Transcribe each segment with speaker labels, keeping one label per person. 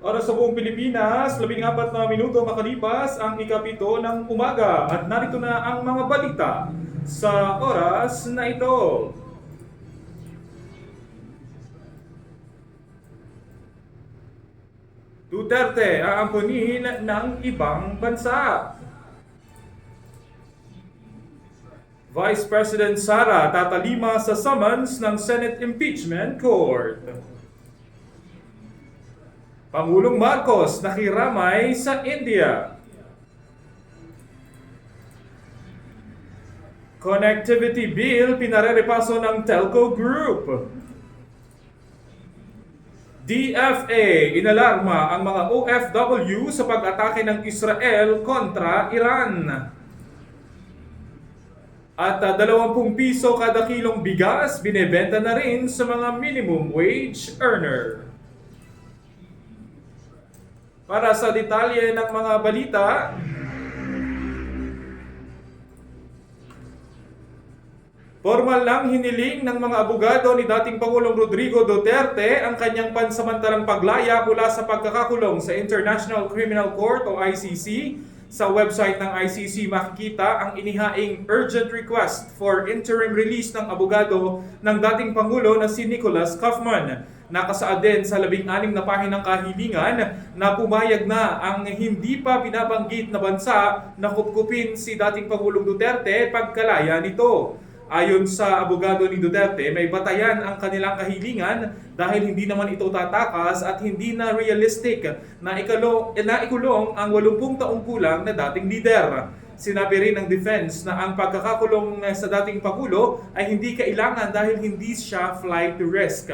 Speaker 1: Oras sa buong Pilipinas, 14 na minuto makalipas ang ikapito ng umaga at narito na ang mga balita sa oras na ito. Duterte aampunin ng ibang bansa. Vice President Sara tatalima sa summons ng Senate Impeachment Court. Pangulong Marcos nakiramay sa India. Connectivity Bill pinarerepaso ng Telco Group. DFA inalarma ang mga OFW sa pag-atake ng Israel kontra Iran. At 20 piso kada kilong bigas binebenta na rin sa mga minimum wage earner. Para sa detalye ng mga balita, formal lang hiniling ng mga abogado ni dating Pangulong Rodrigo Duterte ang kanyang pansamantalang paglaya mula sa pagkakakulong sa International Criminal Court o ICC. Sa website ng ICC makikita ang inihaing urgent request for interim release ng abogado ng dating Pangulo na si Nicholas Kaufman. Nakasaad din sa 16 na pahinang kahilingan na pumayag na ang hindi pa binabanggit na bansa na kupkupin si dating Pangulong Duterte pagkalaya nito. Ayon sa abogado ni Duterte, may batayan ang kanilang kahilingan dahil hindi naman ito tatakas at hindi na realistic na ikulong ang 80 taong kulang na dating lider. Sinabi rin ng defense na ang pagkakakulong sa dating Pangulo ay hindi kailangan dahil hindi siya flight risk.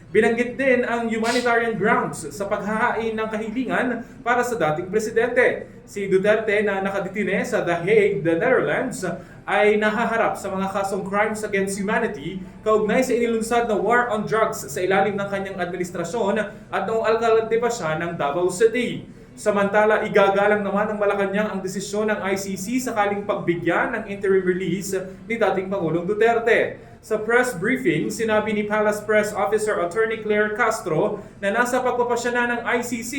Speaker 1: Binanggit din ang humanitarian grounds sa paghahain ng kahilingan para sa dating presidente. Si Duterte na nakadetine sa The Hague, the Netherlands, ay nahaharap sa mga kasong crimes against humanity kaugnay sa inilunsad na war on drugs sa ilalim ng kanyang administrasyon at noong alkalde pa siya ng Davao City. Samantala, igagalang naman ng Malacanang ang desisyon ng ICC sakaling pagbigyan ng interim release ni dating Pangulong Duterte. Sa press briefing, sinabi ni Palace Press Officer Attorney Claire Castro na nasa pagpapasya na ng ICC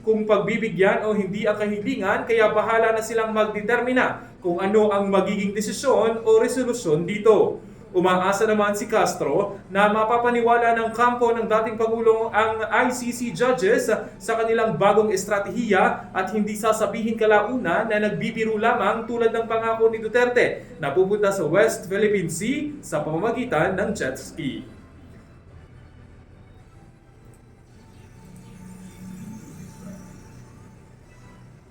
Speaker 1: kung pagbibigyan o hindi ang kahilingan, kaya bahala na silang magdetermina kung ano ang magiging desisyon o resolusyon dito. Umaasa naman si Castro na mapapaniwala ng kampo ng dating Pangulong ang ICC judges sa kanilang bagong estratehiya at hindi sasabihin kalauna na nagbibiro lamang tulad ng pangako ni Duterte na pupunta sa West Philippine Sea sa pamamagitan ng jet ski.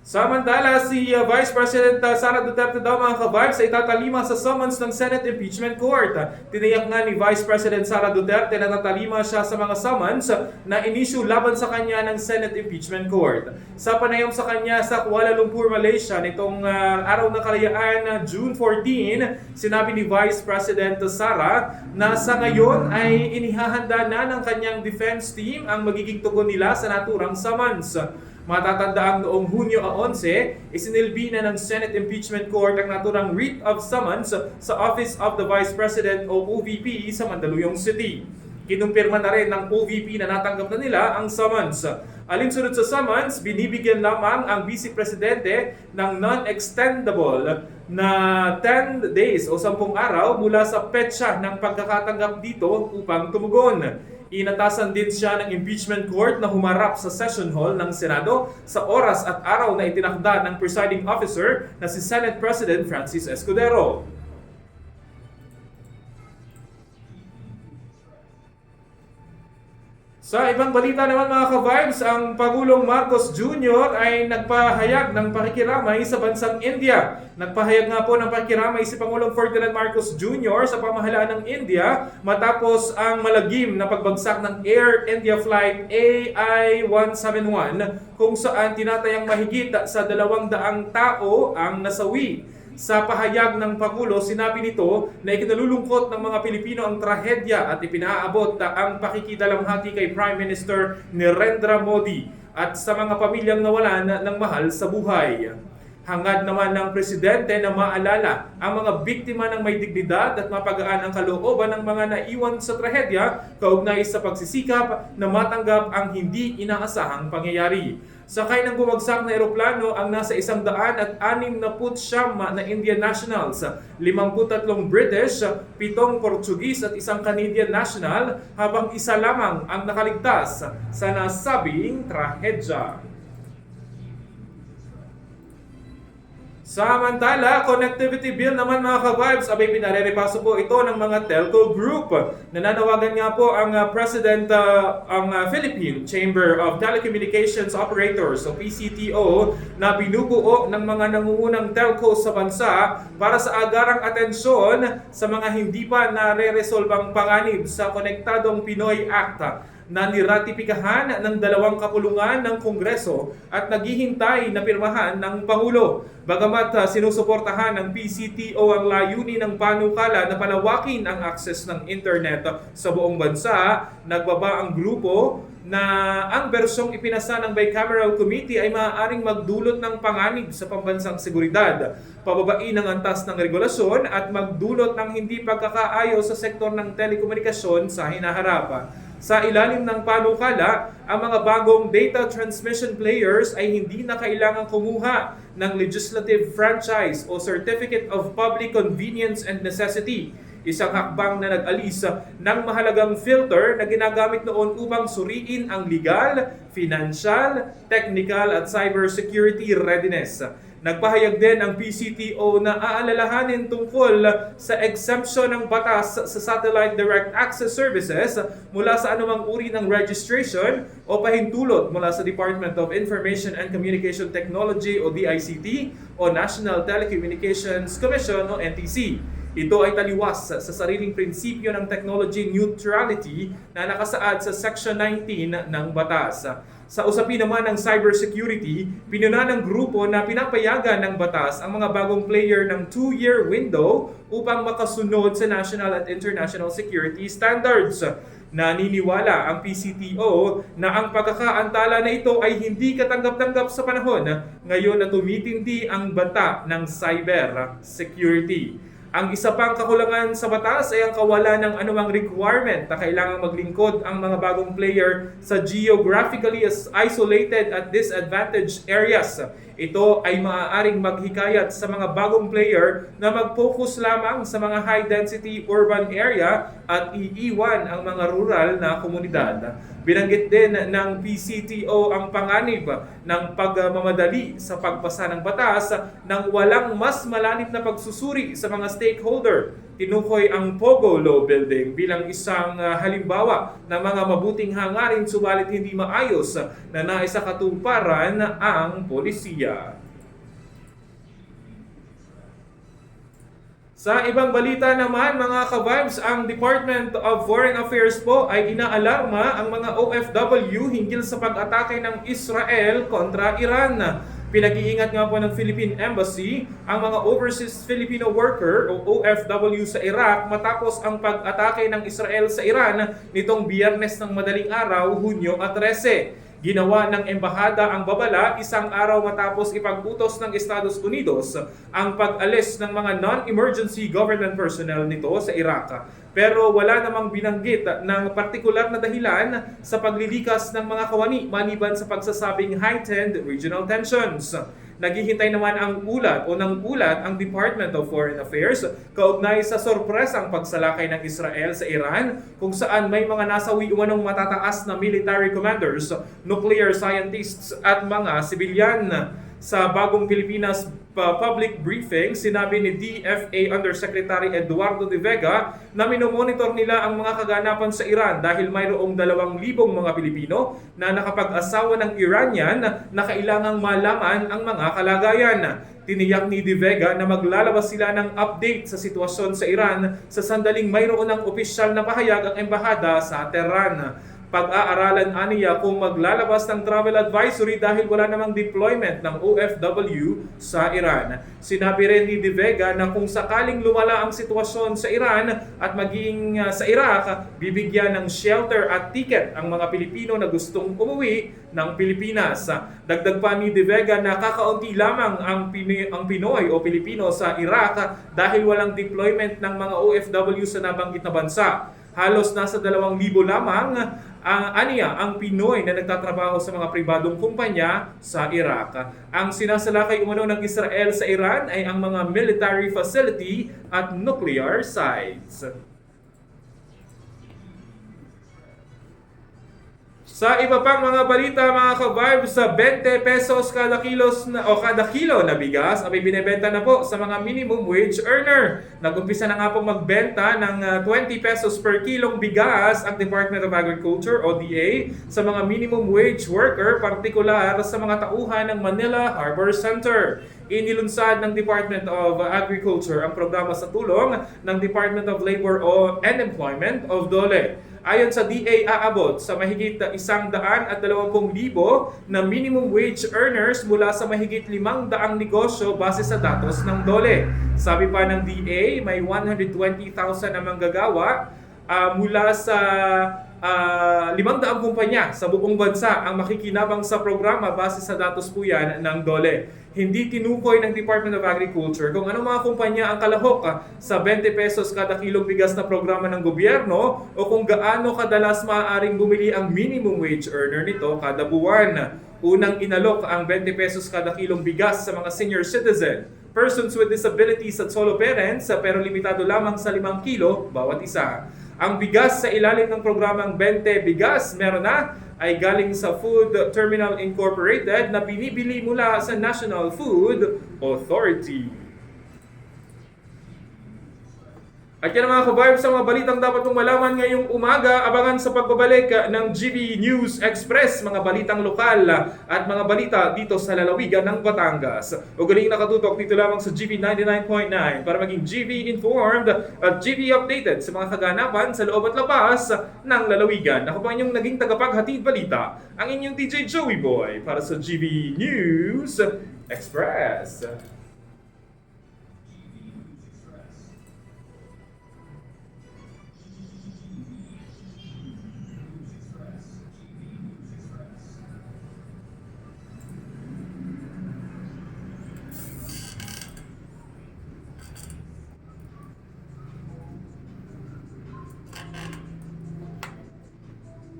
Speaker 1: Samantala, si Vice President Sara Duterte daw mga ka-vibes ay tatalima sa summons ng Senate Impeachment Court. Tiniyak nga ni Vice President Sara Duterte na tatalima siya sa mga summons na inisyu laban sa kanya ng Senate Impeachment Court. Sa panayam sa kanya sa Kuala Lumpur, Malaysia nitong araw ng kalayaan June 14, sinabi ni Vice President Sara na sa ngayon ay inihahanda na ng kanyang defense team ang magiging tugon nila sa naturang summons. Matatandaang noong Hunyo 11, isinilbi na ng Senate Impeachment Court ang naturang writ of summons sa Office of the Vice President o OVP sa Mandaluyong City. Kinumpirma na rin ng OVP na natanggap na nila ang summons. Alinsunod sa summons, binibigyan lamang ang Vice Presidente ng non-extendable na 10 days o 10 araw mula sa petsa ng pagkakatanggap dito upang tumugon. Inatasan din siya ng impeachment court na humarap sa session hall ng Senado sa oras at araw na itinakda ng presiding officer na si Senate President Francis Escudero. Sa ibang balita naman mga ka-vibes, ang Pangulong Marcos Jr. ay nagpahayag ng pakikiramay sa bansang India. Nagpahayag nga po ng pakikiramay si Pangulong Ferdinand Marcos Jr. sa pamahalaan ng India matapos ang malagim na pagbagsak ng Air India Flight AI-171 kung saan tinatayang mahigit sa 200 tao ang nasawi. Sa pahayag ng Pangulo, sinabi nito na ikinalulungkot ng mga Pilipino ang trahedya at ipinaabot ang pakikidalamhati kay Prime Minister Narendra Modi at sa mga pamilyang nawalan ng mahal sa buhay. Hangad naman ng presidente na maalala ang mga biktima ng may dignidad at mapagaan ang kalooban ng mga naiwan sa trahedya kaugnay sa pagsisikap na matanggap ang hindi inaasahang pangyayari. Sakay ng bumagsak na eroplano ang nasa 169 na Indian nationals, 53 British, 7 Portuguese at 1 Canadian national, habang isa lamang ang nakaligtas sa nasabing trahedya. Samantala, connectivity bill naman mga ka-vibes, abay pinarerepaso po ito ng mga telco group. Nananawagan nga po ang Philippine Chamber of Telecommunications Operators o PCTO na binubuo ng mga nangungunang telco sa bansa para sa agarang atensyon sa mga hindi pa nare-resolbang panganib sa Konektadong Pinoy Act na niratipikahan ng 2 kapulungan ng Kongreso at naghihintay na pirmahan ng Pangulo. Bagamat sinusuportahan ng PCTO ang layunin ng panukala na palawakin ang access ng internet sa buong bansa, nagbaba ang grupo na ang bersyong ipinasa ng Bicameral Committee ay maaaring magdulot ng panganib sa pambansang seguridad, pababain ng antas ng regulasyon at magdulot ng hindi pagkakaayos sa sektor ng telekomunikasyon sa hinaharap. Sa ilalim ng panukala, ang mga bagong data transmission players ay hindi na kailangang kumuha ng legislative franchise o Certificate of Public Convenience and Necessity, isang hakbang na nag-alis ng mahalagang filter na ginagamit noon upang suriin ang legal, financial, technical at cybersecurity readiness. Nagpahayag din ang PCTO na aalalahanin tungkol sa exemption ng batas sa Satellite Direct Access Services mula sa anumang uri ng registration o pahintulot mula sa Department of Information and Communication Technology o DICT o National Telecommunications Commission o NTC. Ito ay taliwas sa sariling prinsipyo ng technology neutrality na nakasaad sa Section 19 ng batas. Sa usapin naman ng cybersecurity, pinuna ng grupo na pinapayagan ng batas ang mga bagong player ng 2-year window upang makasunod sa national at international security standards. Naniniwala ang PCTO na ang pagkakaantala na ito ay hindi katanggap-tanggap sa panahon ngayon na tumitindi ang banta ng cyber security. Ang isa pang kakulangan sa batas ay ang kawalan ng anumang requirement na kailangang maglingkod ang mga bagong player sa geographically isolated at disadvantaged areas. Ito ay maaaring maghikayat sa mga bagong player na mag-focus lamang sa mga high-density urban area at iiwan ang mga rural na komunidad. Binanggit din ng PCTO ang panganib ng pagmamadali sa pagpasa ng batas nang walang mas malalim na pagsusuri sa mga stakeholder. Tinukoy ang Pogo Law Building bilang isang halimbawa ng mga mabuting hangarin subalit hindi maayos na naisakatuparan ang polisiya. Sa ibang balita naman mga ka-vibes, ang Department of Foreign Affairs po ay inaalarma ang mga OFW hinggil sa pag-atake ng Israel kontra Iran. Pinag-iingat nga po ng Philippine Embassy ang mga Overseas Filipino Worker o OFW sa Iraq matapos ang pag-atake ng Israel sa Iran nitong Biyernes ng madaling araw, Hunyo 13. Ginawa ng embahada ang babala isang araw matapos ipag-utos ng Estados Unidos ang pag-alis ng mga non-emergency government personnel nito sa Iraq. Pero wala namang binanggit ng partikular na dahilan sa paglilikas ng mga kawani maliban sa pagsasabing heightened regional tensions. Naghihintay naman ang ulat ang Department of Foreign Affairs kaugnay sa sorpresang pagsalakay ng Israel sa Iran kung saan may mga nasawi umanong matataas na military commanders, nuclear scientists at mga sibilyan. Sa Bagong Pilipinas public briefing, sinabi ni DFA Undersecretary Eduardo De Vega na minomonitor nila ang mga kaganapan sa Iran dahil mayroong 2,000 mga Pilipino na nakapag-asawa ng Iranian na kailangang malaman ang mga kalagayan. Tiniyak ni De Vega na maglalabas sila ng update sa sitwasyon sa Iran sa sandaling mayroon ng opisyal na pahayag ang embahada sa Tehran. Pag-aaralan aniya kung maglalabas ng travel advisory dahil wala namang deployment ng OFW sa Iran. Sinabi rin ni De Vega na kung sakaling lumala ang sitwasyon sa Iran at maging sa Iraq, bibigyan ng shelter at ticket ang mga Pilipino na gustong umuwi ng Pilipinas. Dagdag pa ni De Vega na kakaunti lamang ang Pinoy o Pilipino sa Iraq dahil walang deployment ng mga OFW sa nabanggit na bansa. Halos nasa 2,000 lamang ang Pinoy na nagtatrabaho sa mga pribadong kumpanya sa Iraq. Ang sinasalakay umano ng Israel sa Iran ay ang mga military facility at nuclear sites. Sa iba pang mga balita mga ka-vibes, sa 20 pesos kada kilo na bigas ay binebenta na po sa mga minimum wage earner. Nag-umpisa na nga pong magbenta ng 20 pesos per kilong bigas ang Department of Agriculture o DA sa mga minimum wage worker, partikular sa mga tauhan ng Manila Harbor Center. Inilunsad ng Department of Agriculture ang programa sa tulong ng Department of Labor and Employment of DOLE. Ayon sa DA, aabot sa mahigit 120,000 na minimum wage earners mula sa mahigit 500 negosyo base sa datos ng DOLE. Sabi pa ng DA, may 120,000 na manggagawa mula sa 500 kumpanya sa buong bansa ang makikinabang sa programa base sa datos po yan ng DOLE. Hindi tinukoy ng Department of Agriculture kung anong mga kumpanya ang kalahok sa 20 pesos kada kilong bigas na programa ng gobyerno o kung gaano kadalas maaaring bumili ang minimum wage earner nito kada buwan. Unang inalok ang 20 pesos kada kilong bigas sa mga senior citizen, persons with disabilities at solo parents, pero limitado lamang sa 5 kilo bawat isa. Ang bigas sa ilalim ng programang 20 Bigas Meron Na ay galing sa Food Terminal Incorporated na binibili mula sa National Food Authority. At yan ang mga ka-vibes sa mga balitang dapat mong malaman ngayong umaga. Abangan sa pagbabalik ng GV News Express, mga balitang lokal at mga balita dito sa lalawigan ng Batangas. Ugaling nakatutok dito lamang sa GV 99.9 para maging GV informed at GV updated sa mga kaganapan sa loob at labas ng lalawigan. Ako pa inyong naging tagapaghatid balita, ang inyong DJ Joey Boy para sa GV News Express.